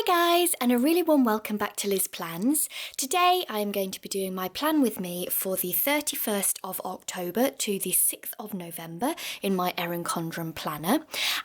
Hi guys, and a really warm welcome back to Liz Plans. Today I am going to be doing my plan with me for the 31st of October to the 6th of November in my Erin Condren planner.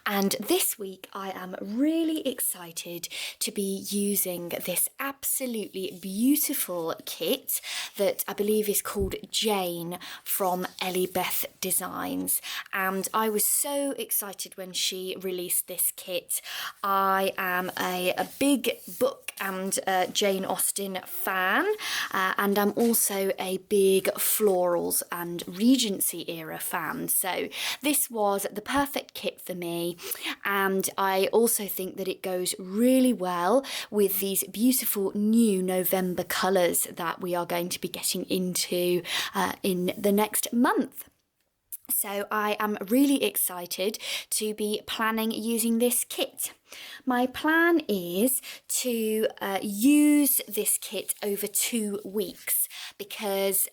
And this week I am really excited to be using this absolutely beautiful kit that I believe is called Jane from Ellie Beth Designs. And I was so excited when she released this kit. I am a big book and Jane Austen fan, and I'm also a big Florals and Regency era fan, so this was the perfect kit for me. And I also think that it goes really well with these beautiful new November colours that we are going to be getting into in the next month. So I am really excited to be planning using this kit. My plan is to use this kit over 2 weeks because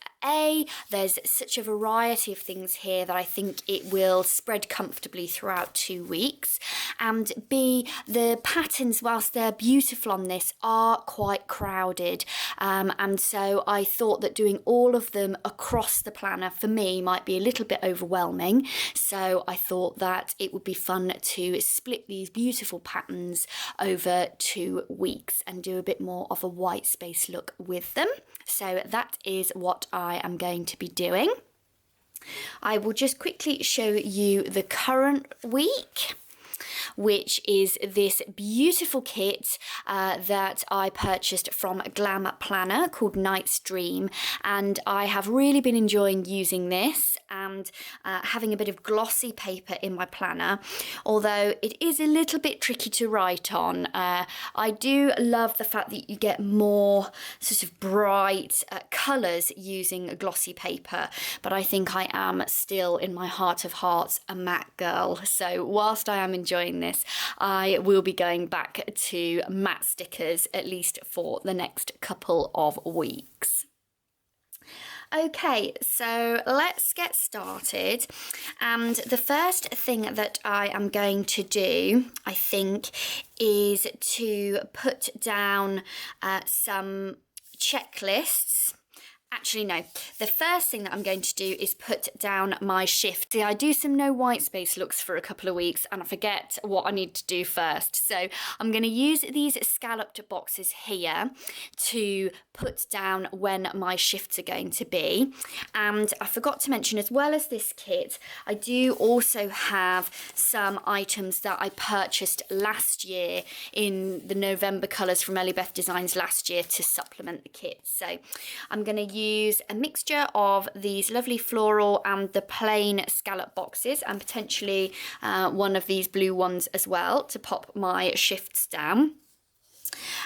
there's such a variety of things here that I think it will spread comfortably throughout 2 weeks, and B, the patterns, whilst they're beautiful on this, are quite crowded, and so I thought that doing all of them across the planner for me might be a little bit overwhelming, so I thought that it would be fun to split these beautiful patterns over 2 weeks and do a bit more of a white space look with them. So that is what I am going to be doing. I will just quickly show you the current week, which is this beautiful kit that I purchased from Glam Planner called Night's Dream, and I have really been enjoying using this and having a bit of glossy paper in my planner, although it is a little bit tricky to write on. I do love the fact that you get more sort of bright colours using a glossy paper, but I think I am still in my heart of hearts a matte girl, so whilst I am enjoying this, I will be going back to matte stickers at least for the next couple of weeks. Okay, so let's get started, and the first thing that I am going to do, I think, is to put down some checklists. Actually, no. The first thing that I'm going to do is put down my shift. See, I do some no white space looks for a couple of weeks and I forget what I need to do first. So I'm going to use these scalloped boxes here to put down when my shifts are going to be. And I forgot to mention, as well as this kit, I do also have some items that I purchased last year in the November colours from Ellie Beth Designs last year to supplement the kit. So I'm going to use a mixture of these lovely floral and the plain scallop boxes, and potentially one of these blue ones as well to pop my shifts down.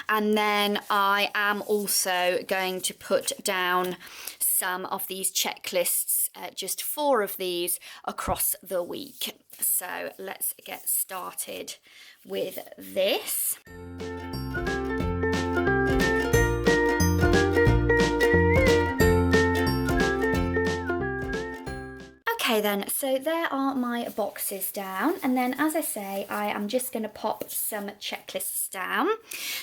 And then I am also going to put down some of these checklists, just 4 of these across the week. So let's get started with this. Okay then, so there are my boxes down, and then as I say, I am just going to pop some checklists down.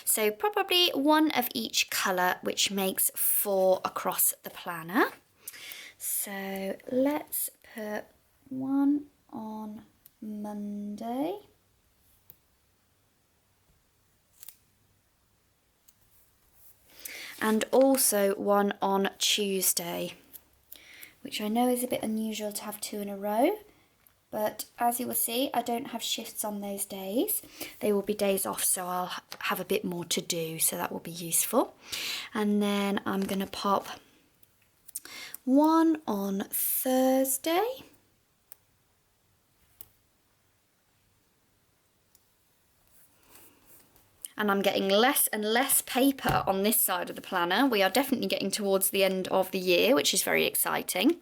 So probably one of each colour, which makes 4 across the planner. So let's put one on Monday. And also one on Tuesday, which I know is a bit unusual to have 2 in a row, but as you will see, I don't have shifts on those days. They will be days off, so I'll have a bit more to do, so that will be useful. And then I'm going to pop one on Thursday. And I'm getting less and less paper on this side of the planner. We are definitely getting towards the end of the year, which is very exciting.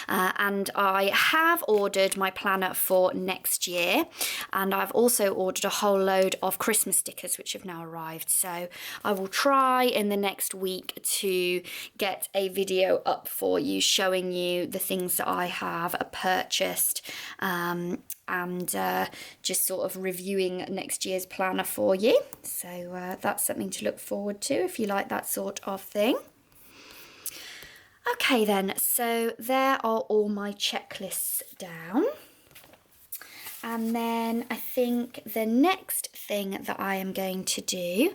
And I have ordered my planner for next year. And I've also ordered a whole load of Christmas stickers, which have now arrived. So I will try in the next week to get a video up for you showing you the things that I have purchased. And just sort of reviewing next year's planner for you. So that's something to look forward to if you like that sort of thing. Okay then, so there are all my checklists down. And then I think the next thing that I am going to do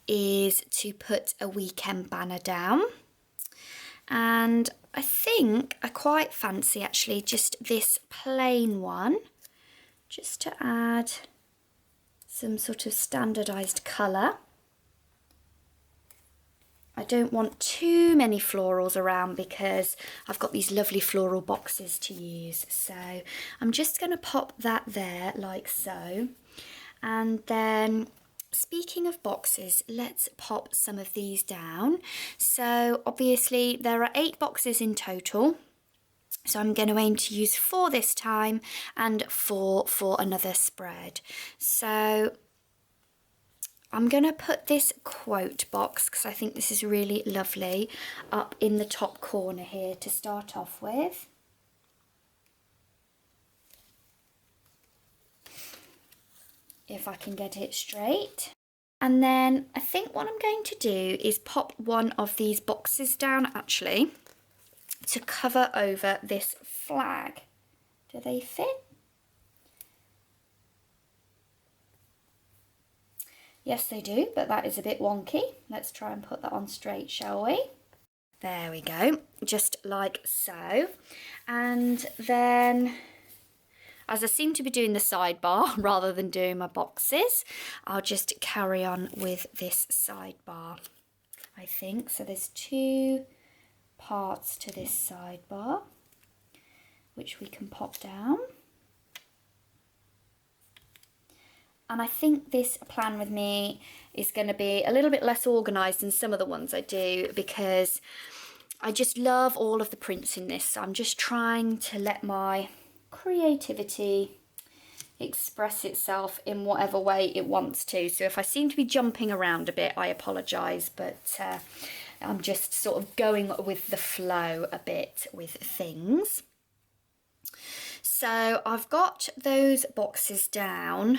is to put a weekend banner down. And I think I quite fancy actually just this plain one, just to add some sort of standardised colour. I don't want too many florals around because I've got these lovely floral boxes to use. So I'm just going to pop that there like so. And then speaking of boxes, let's pop some of these down. So obviously there are 8 boxes in total. So I'm going to aim to use 4 this time and 4 for another spread. So I'm going to put this quote box, because I think this is really lovely, up in the top corner here to start off with. If I can get it straight. And then I think what I'm going to do is pop one of these boxes down actually to cover over this flag. Do they fit? Yes, they do, but that is a bit wonky. Let's try and put that on straight, shall we? There we go, just like so. And then, as I seem to be doing the sidebar rather than doing my boxes, I'll just carry on with this sidebar, I think. So there's 2 parts to this sidebar, which we can pop down. And I think this plan with me is going to be a little bit less organised than some of the ones I do, because I just love all of the prints in this. So I'm just trying to let my creativity express itself in whatever way it wants to. So if I seem to be jumping around a bit, I apologise, but I'm just sort of going with the flow a bit with things. So I've got those boxes down.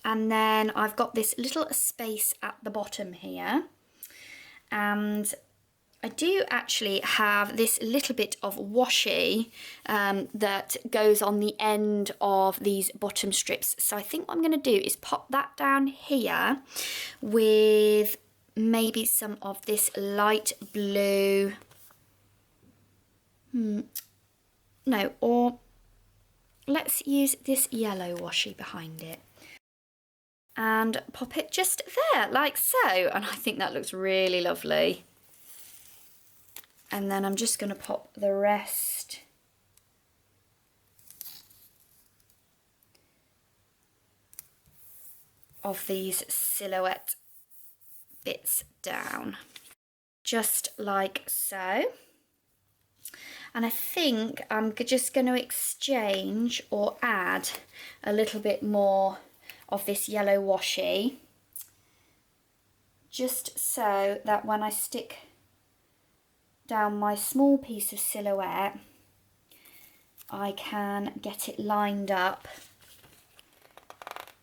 And then I've got this little space at the bottom here. And I do actually have this little bit of washi that goes on the end of these bottom strips. So I think what I'm going to do is pop that down here with maybe some of this light blue. No, or let's use this yellow washi behind it. And pop it just there, like so. And I think that looks really lovely. And then I'm just going to pop the rest of these silhouette bits down, just like so. And I think I'm just going to exchange or add a little bit more of this yellow washi, just so that when I stick down my small piece of silhouette, I can get it lined up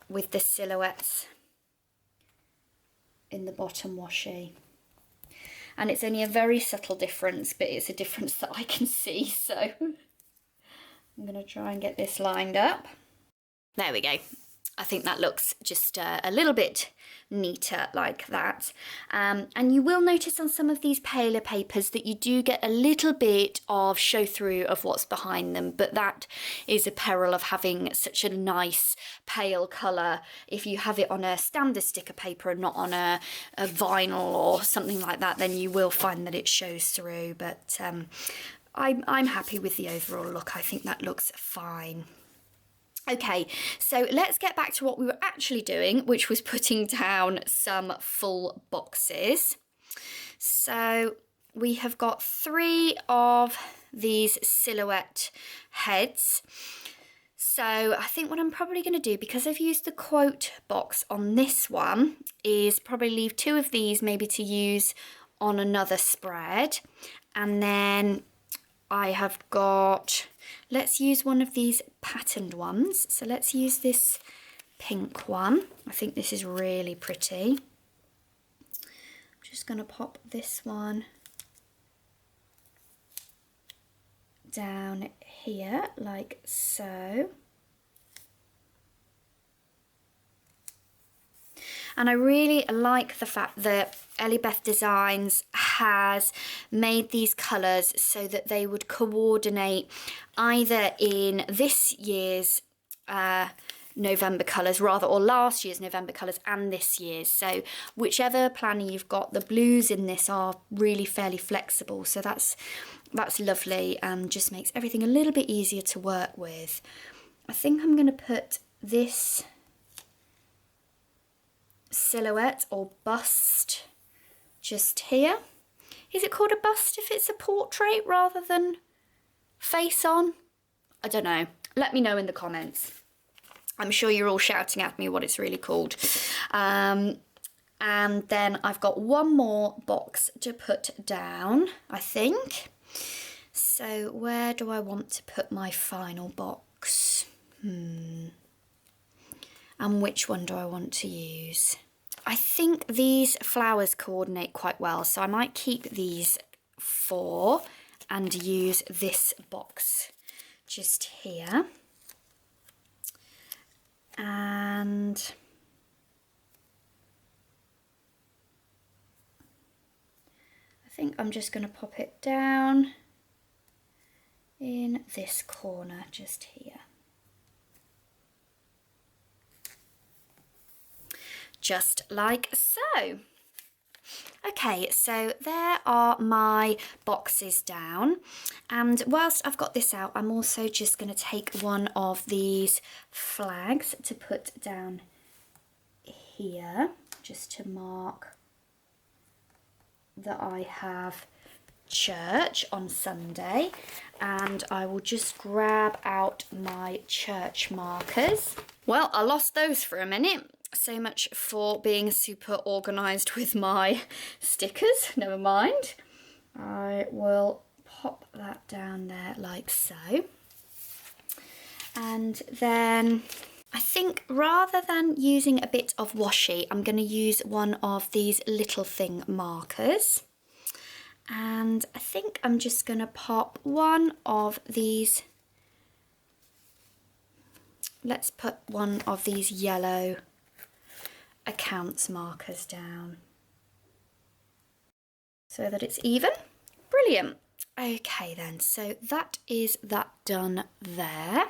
with the silhouettes in the bottom washi. And it's only a very subtle difference, but it's a difference that I can see, so I'm going to try and get this lined up. There we go. I think that looks just a little bit neater like that. And you will notice on some of these paler papers that you do get a little bit of show through of what's behind them, but that is a peril of having such a nice pale colour. If you have it on a standard sticker paper and not on a vinyl or something like that, then you will find that it shows through. But I'm happy with the overall look. I think that looks fine. Okay, so let's get back to what we were actually doing, which was putting down some full boxes. So we have got 3 of these silhouette heads. So I think what I'm probably going to do, because I've used the quote box on this one, is probably leave 2 of these maybe to use on another spread. And then I have got, let's use one of these patterned ones. So let's use this pink one. I think this is really pretty. just going to pop this one down here like so. And I really like the fact that Elibeth Designs has made these colours so that they would coordinate either in this year's November colours rather, or last year's November colours and this year's. So whichever planner you've got, the blues in this are really fairly flexible. So that's lovely and just makes everything a little bit easier to work with. I think I'm going to put this silhouette or bust just here. Is it called a bust if it's a portrait rather than face on? I don't know. Let me know in the comments. I'm sure you're all shouting at me what it's really called. And then I've got one more box to put down, I think. So where do I want to put my final box? And which one do I want to use? I think these flowers coordinate quite well, so I might keep these 4 and use this box just here. And I think I'm just going to pop it down in this corner just here. Just like so. Okay, so there are my boxes down, and whilst I've got this out, I'm also just going to take one of these flags to put down here, just to mark that I have church on Sunday. And I will just grab out my church markers. Well, I lost those for a minute. So much for being super organised with my stickers. Never mind. I will pop that down there like so. And then I think rather than using a bit of washi, I'm going to use one of these little thing markers. And I think I'm just going to pop one of these. Let's put one of these yellow accounts markers down so that it's even. Brilliant. Okay then, so that is that done there.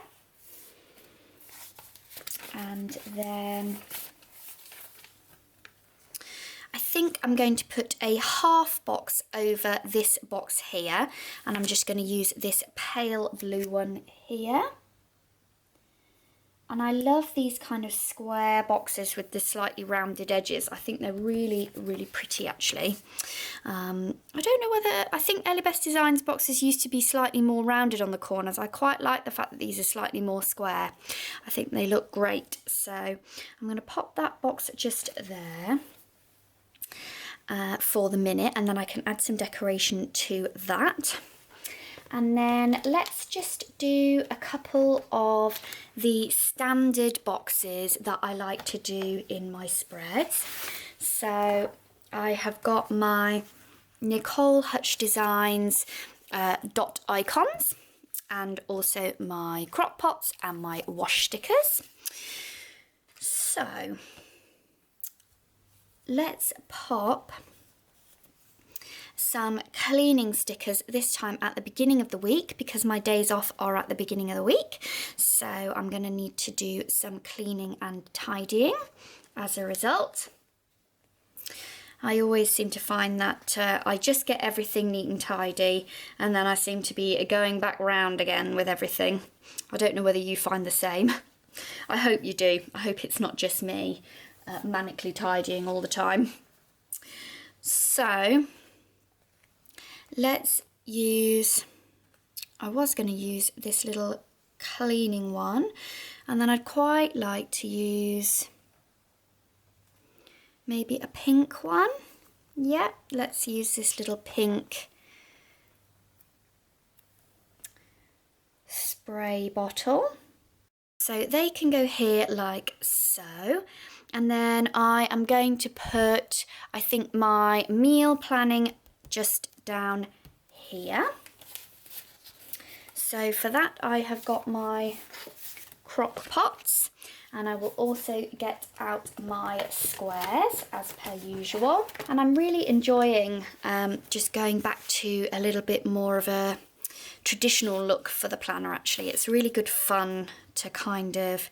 And then I think I'm going to put a half box over this box here, and I'm just going to use this pale blue one here. And I love these kind of square boxes with the slightly rounded edges. I think they're really, really pretty actually. I don't know whether, I think Elibeth Designs boxes used to be slightly more rounded on the corners. I quite like the fact that these are slightly more square. I think they look great. So I'm going to pop that box just there for the minute, and then I can add some decoration to that. And then let's just do a couple of the standard boxes that I like to do in my spreads. So I have got my Nicole Hutch Designs dot icons, and also my crock pots and my wash stickers. So let's pop some cleaning stickers this time at the beginning of the week, because my days off are at the beginning of the week. So I'm going to need to do some cleaning and tidying as a result. I always seem to find that I just get everything neat and tidy, and then I seem to be going back round again with everything. I don't know whether you find the same. I hope you do. I hope it's not just me manically tidying all the time. So let's use, I was going to use this little cleaning one, and then I'd quite like to use maybe a pink one. Yeah, let's use this little pink spray bottle. So they can go here like so. And then I am going to put, I think, my meal planning just down here. So for that I have got my crock pots, and I will also get out my squares as per usual. And I'm really enjoying just going back to a little bit more of a traditional look for the planner actually. It's really good fun to kind of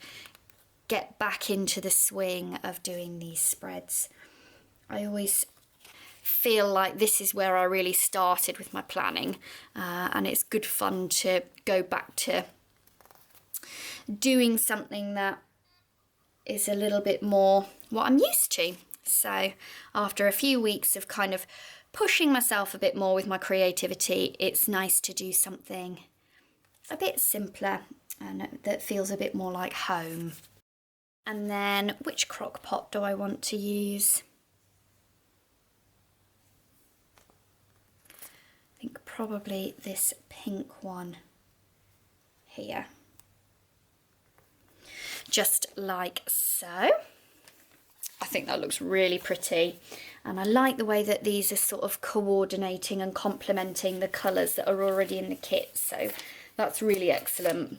get back into the swing of doing these spreads. I always feel like this is where I really started with my planning, and it's good fun to go back to doing something that is a little bit more what I'm used to. So after a few weeks of kind of pushing myself a bit more with my creativity, it's nice to do something a bit simpler and that feels a bit more like home. And then which crock pot do I want to use? I think probably this pink one here. Just like so. I think that looks really pretty, and I like the way that these are sort of coordinating and complementing the colours that are already in the kit, so that's really excellent.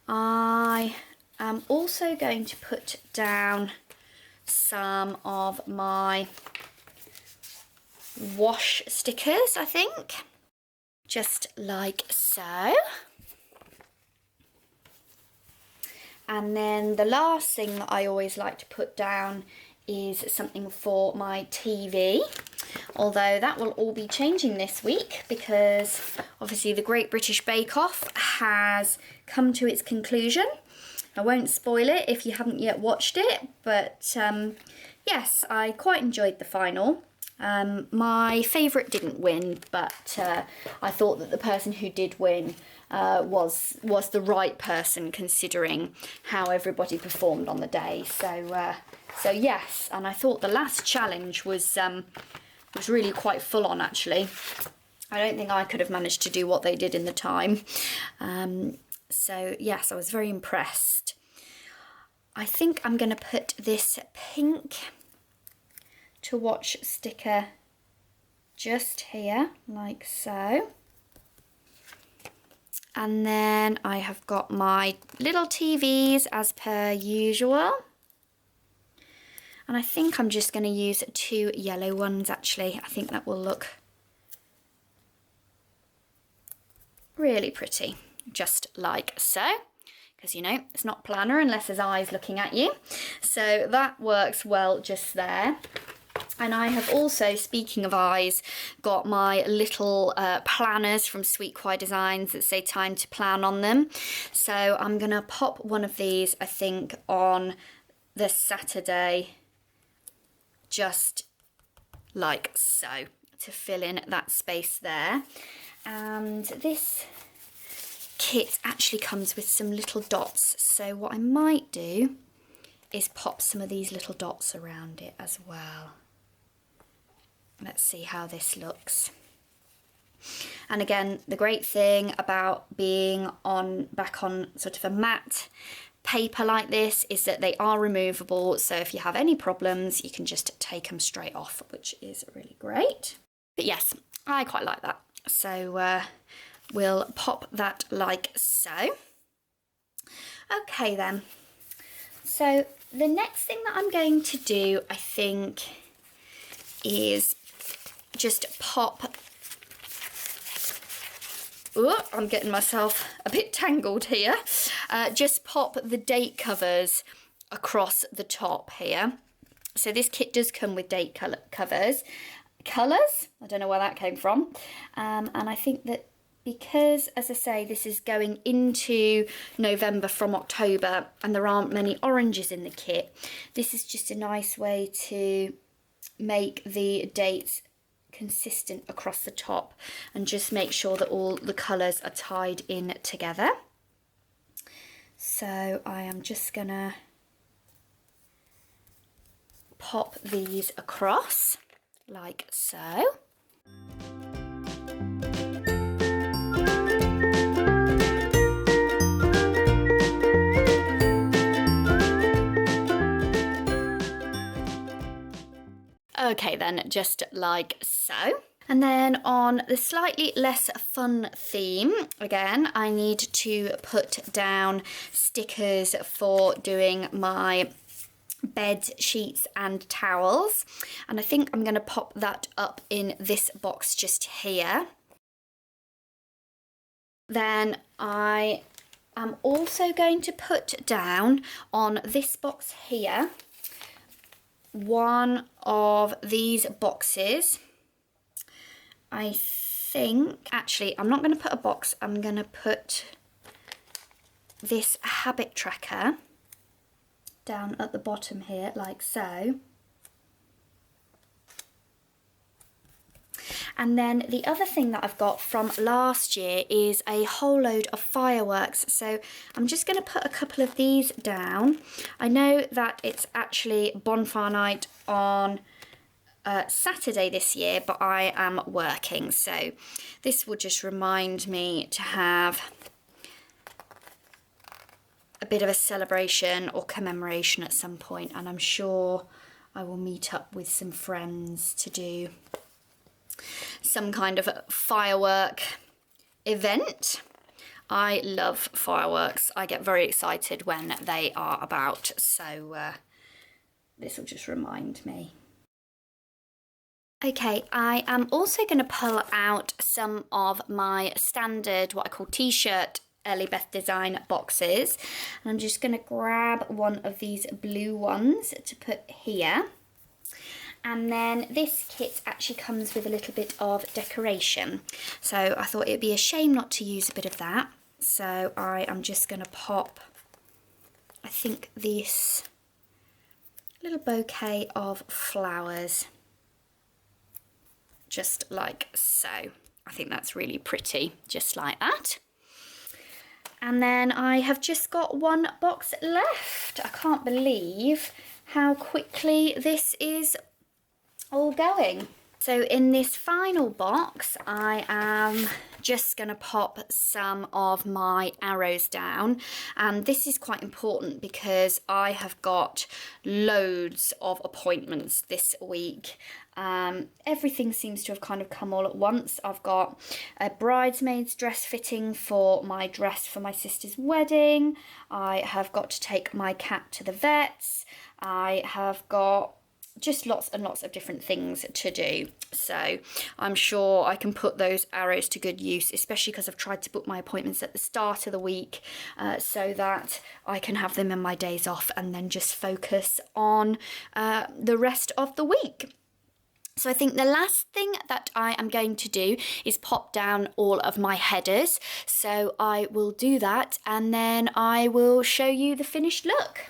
I am also going to put down some of my wash stickers, I think, just like so. And then the last thing that I always like to put down is something for my TV, although that will all be changing this week because obviously the Great British Bake Off has come to its conclusion. I won't spoil it if you haven't yet watched it, but yes, I quite enjoyed the final. My favourite didn't win, but I thought that the person who did win was the right person considering how everybody performed on the day. So yes, and I thought the last challenge was really quite full on actually. I don't think I could have managed to do what they did in the time. So yes, I was very impressed. I think I'm going to put this pink to watch sticker just here, like so. And then I have got my little TVs as per usual. And I think I'm just going to use 2 yellow ones actually. I think that will look really pretty, just like so. Because, you know, it's not planner unless there's eyes looking at you. So that works well just there. And I have also, speaking of eyes, got my little planners from Sweet Quai Designs that say time to plan on them. So I'm going to pop one of these, I think, on the Saturday, just like so, to fill in that space there. And this kit actually comes with some little dots. So what I might do is pop some of these little dots around it as well. Let's see how this looks. And again, the great thing about being back on sort of a matte paper like this is that they are removable. So if you have any problems, you can just take them straight off, which is really great. But yes, I quite like that. So we'll pop that like so. Okay then. So the next thing that I'm going to do, I think, is just pop, oh, I'm getting myself a bit tangled here, just pop the date covers across the top here. So this kit does come with date covers, I don't know where that came from, and I think that because, as I say, this is going into November from October and there aren't many oranges in the kit, this is just a nice way to make the dates consistent across the top and just make sure that all the colours are tied in together. So I am just gonna pop these across like so. Okay then, just like so. And then on the slightly less fun theme, again, I need to put down stickers for doing my bed sheets and towels. And I think I'm going to pop that up in this box just here. Then I am also going to put down on this box here one of these boxes. I think, actually, I'm not going to put a box, I'm going to put this habit tracker down at the bottom here, like so. And then the other thing that I've got from last year is a whole load of fireworks. So I'm just going to put a couple of these down. I know that it's actually bonfire night on Saturday this year, but I am working. So this will just remind me to have a bit of a celebration or commemoration at some point. And I'm sure I will meet up with some friends to do some kind of firework event. I love fireworks. I get very excited when they are about, so this will just remind me. Okay, I am also going to pull out some of my standard, what I call t-shirt Early Beth design boxes. And I'm just going to grab one of these blue ones to put here. And then this kit actually comes with a little bit of decoration. So I thought it'd be a shame not to use a bit of that. So I am just going to pop, I think, this little bouquet of flowers, just like so. I think that's really pretty, just like that. And then I have just got one box left. I can't believe how quickly this is all going. So in this final box, I am just going to pop some of my arrows down, and this is quite important because I have got loads of appointments this week. Everything seems to have kind of come all at once. I've got a bridesmaid's dress fitting for my dress for my sister's wedding. I have got to take my cat to the vets. I have got just lots and lots of different things to do. So I'm sure I can put those arrows to good use, especially because I've tried to book my appointments at the start of the week so that I can have them in my days off and then just focus on the rest of the week. So I think the last thing that I am going to do is pop down all of my headers. So I will do that and then I will show you the finished look.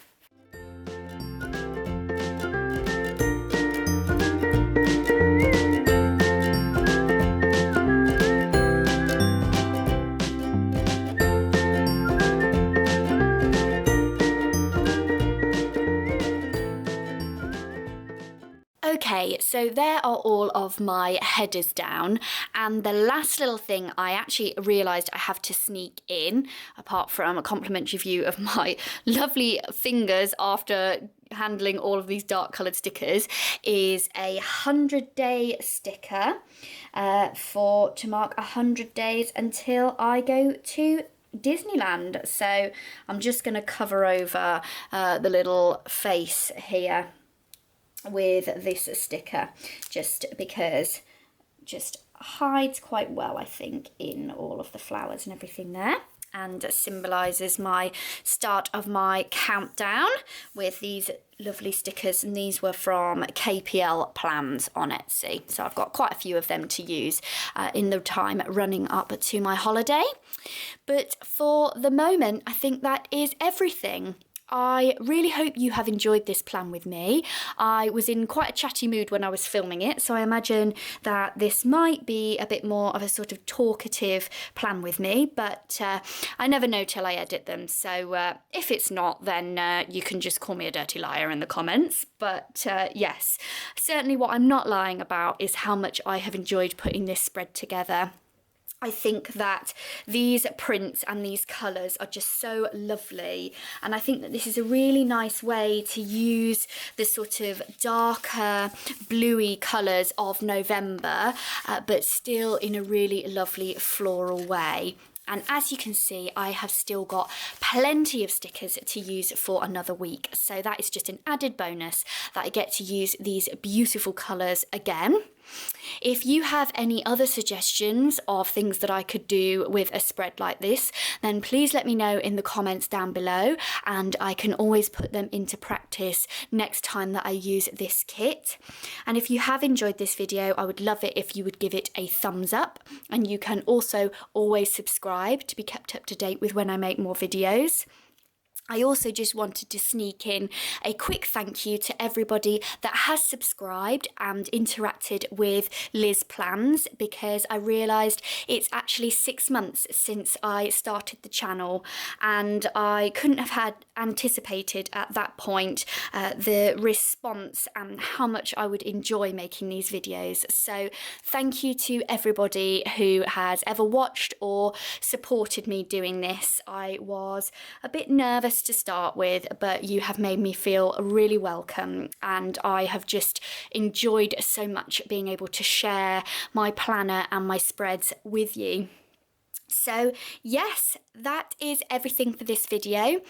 Okay, so there are all of my headers down, and the last little thing I actually realised I have to sneak in, apart from a complimentary view of my lovely fingers after handling all of these dark coloured stickers, is a 100-day sticker to mark 100 days until I go to Disneyland. So I'm just going to cover over the little face here with this sticker, just because just hides quite well, I think, in all of the flowers and everything there, and symbolises my start of my countdown with these lovely stickers. And these were from KPL Plans on Etsy, so I've got quite a few of them to use in the time running up to my holiday. But for the moment, I think that is everything. I really hope you have enjoyed this plan with me. I was in quite a chatty mood when I was filming it, so I imagine that this might be a bit more of a sort of talkative plan with me, but I never know till I edit them, so if it's not, then you can just call me a dirty liar in the comments. But yes, certainly what I'm not lying about is how much I have enjoyed putting this spread together. I think that these prints and these colours are just so lovely, and I think that this is a really nice way to use the sort of darker bluey colours of November, but still in a really lovely floral way. And as you can see, I have still got plenty of stickers to use for another week. So that is just an added bonus that I get to use these beautiful colours again. If you have any other suggestions of things that I could do with a spread like this, then please let me know in the comments down below, and I can always put them into practice next time that I use this kit. And if you have enjoyed this video, I would love it if you would give it a thumbs up, and you can also always subscribe to be kept up to date with when I make more videos. I also just wanted to sneak in a quick thank you to everybody that has subscribed and interacted with Liz Plans, because I realised it's actually 6 months since I started the channel, and I couldn't have had anticipated at that point the response and how much I would enjoy making these videos. So thank you to everybody who has ever watched or supported me doing this. I was a bit nervous to start with, but you have made me feel really welcome, and I have just enjoyed so much being able to share my planner and my spreads with you. So yes, that is everything for this video.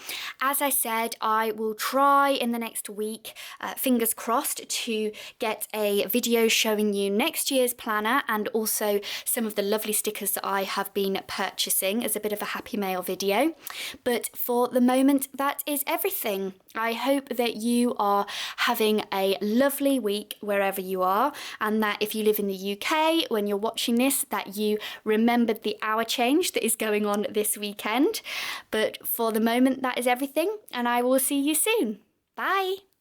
As I said, I will try in the next week, fingers crossed, to get a video showing you next year's planner and also some of the lovely stickers that I have been purchasing as a bit of a happy mail video. But for the moment, that is everything. I hope that you are having a lovely week wherever you are, and that if you live in the UK, when you're watching this, that you remembered the hour change that is going on this weekend. But for the moment, that is everything, and I will see you soon. Bye.